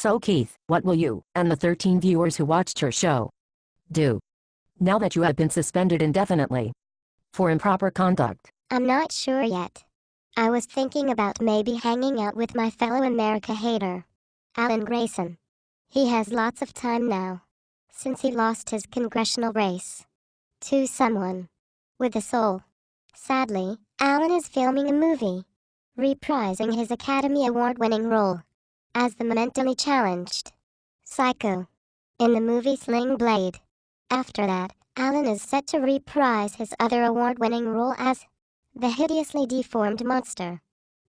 So Keith, what will you, and the 13 viewers who watched your show, do now that you have been suspended indefinitely for improper conduct? I'm not sure yet. I was thinking about maybe hanging out with my fellow America hater, Alan Grayson. He has lots of time now, since he lost his congressional race to someone with a soul. Sadly, Alan is filming a movie, reprising his Academy Award-winning role as the mentally challenged Psycho in the movie Sling Blade. After that, Alan is set to reprise his other award-winning role as the hideously deformed monster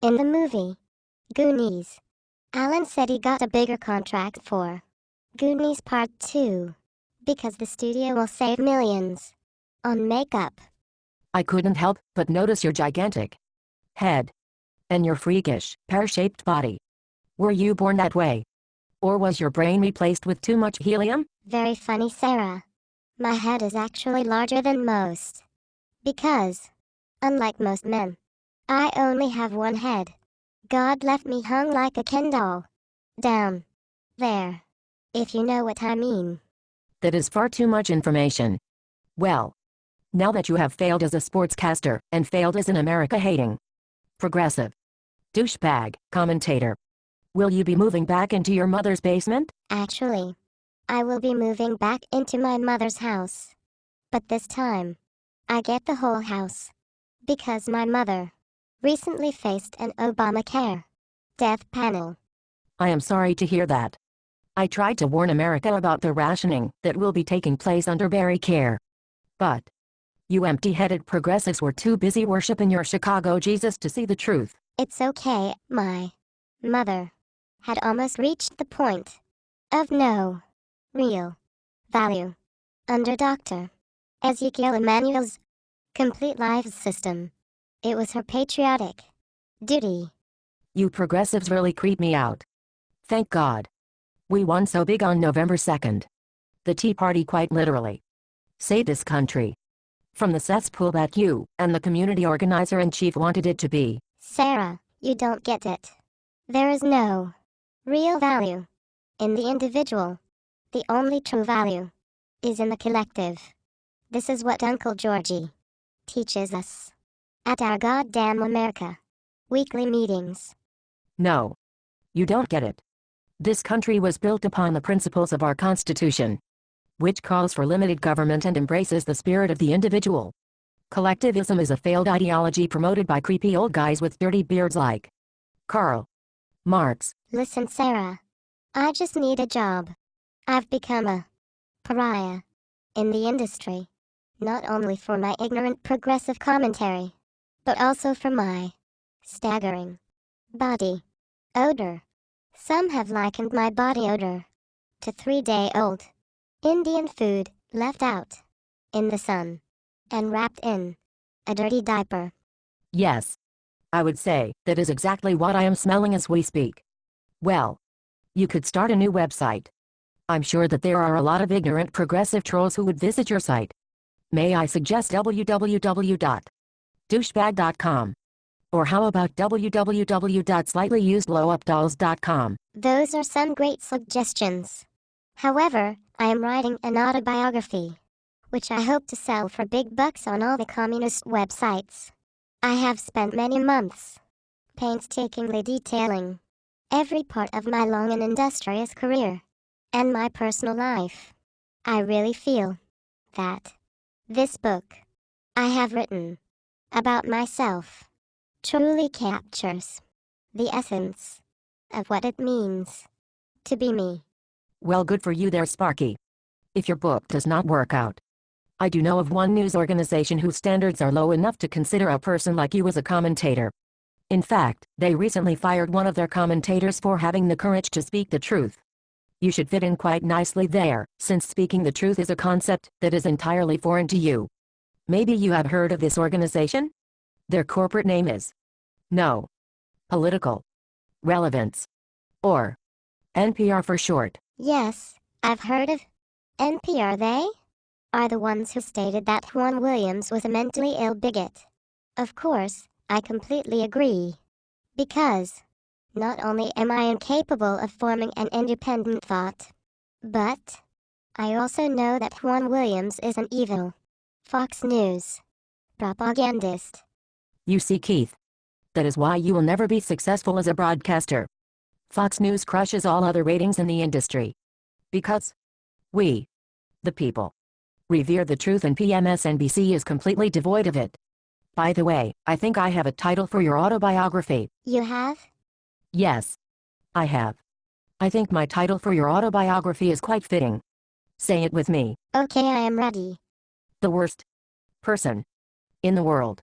in the movie Goonies. Alan said he got a bigger contract for Goonies Part 2 because the studio will save millions on makeup. I couldn't help but notice your gigantic head and your freakish, pear-shaped body. Were you born that way? Or was your brain replaced with too much helium? Very funny, Sarah. My head is actually larger than most. Because, unlike most men, I only have one head. God left me hung like a Ken doll. Down there. If you know what I mean. That is far too much information. Well, now that you have failed as a sportscaster and failed as an America-hating, progressive, douchebag commentator, will you be moving back into your mother's basement? Actually, I will be moving back into my mother's house. But this time, I get the whole house. Because my mother recently faced an Obamacare death panel. I am sorry to hear that. I tried to warn America about the rationing that will be taking place under Barry Care. But you empty-headed progressives were too busy worshiping your Chicago Jesus to see the truth. It's okay, my mother had almost reached the point of no real value under Dr. Ezekiel Emanuel's complete life system. It was her patriotic duty. You progressives really creep me out. Thank God we won so big on November 2nd. The Tea Party quite literally saved this country from the cesspool that you and the community organizer-in-chief wanted it to be. Sarah, you don't get it. There is no real value in the individual. The only true value is in the collective. This is what Uncle Georgie teaches us at our goddamn America weekly meetings. No, you don't get it. This country was built upon the principles of our Constitution, which calls for limited government and embraces the spirit of the individual. Collectivism is a failed ideology promoted by creepy old guys with dirty beards like Karl Marx. Listen, Sarah, I just need a job. I've become a pariah in the industry, not only for my ignorant progressive commentary, but also for my staggering body odor. Some have likened my body odor to 3-day-old Indian food left out in the sun and wrapped in a dirty diaper. Yes, I would say that is exactly what I am smelling as we speak. Well, you could start a new website. I'm sure that there are a lot of ignorant progressive trolls who would visit your site. May I suggest www.douchebag.com? Or how about www.slightlyusedblowupdolls.com? Those are some great suggestions. However, I am writing an autobiography, which I hope to sell for big bucks on all the communist websites. I have spent many months painstakingly detailing every part of my long and industrious career and my personal life. I really feel that this book I have written about myself truly captures the essence of what it means to be me. Well, good for you there, Sparky. If your book does not work out, I do know of one news organization whose standards are low enough to consider a person like you as a commentator. In fact, they recently fired one of their commentators for having the courage to speak the truth. You should fit in quite nicely there, since speaking the truth is a concept that is entirely foreign to you. Maybe you have heard of this organization? Their corporate name is No Political Relevance, or NPR for short. Yes, I've heard of NPR. They are the ones who stated that Juan Williams was a mentally ill bigot. Of course, I completely agree. Because Not only am I incapable of forming an independent thought, but I also know that Juan Williams is an evil Fox News propagandist. You see, Keith. That is why you will never be successful as a broadcaster. Fox News crushes all other ratings in the industry. Because we, the people, revere the truth, and PMSNBC is completely devoid of it. By the way, I think I have a title for your autobiography. You have? Yes, I have. I think my title for your autobiography is quite fitting. Say it with me. Okay, I am ready. The worst person in the world.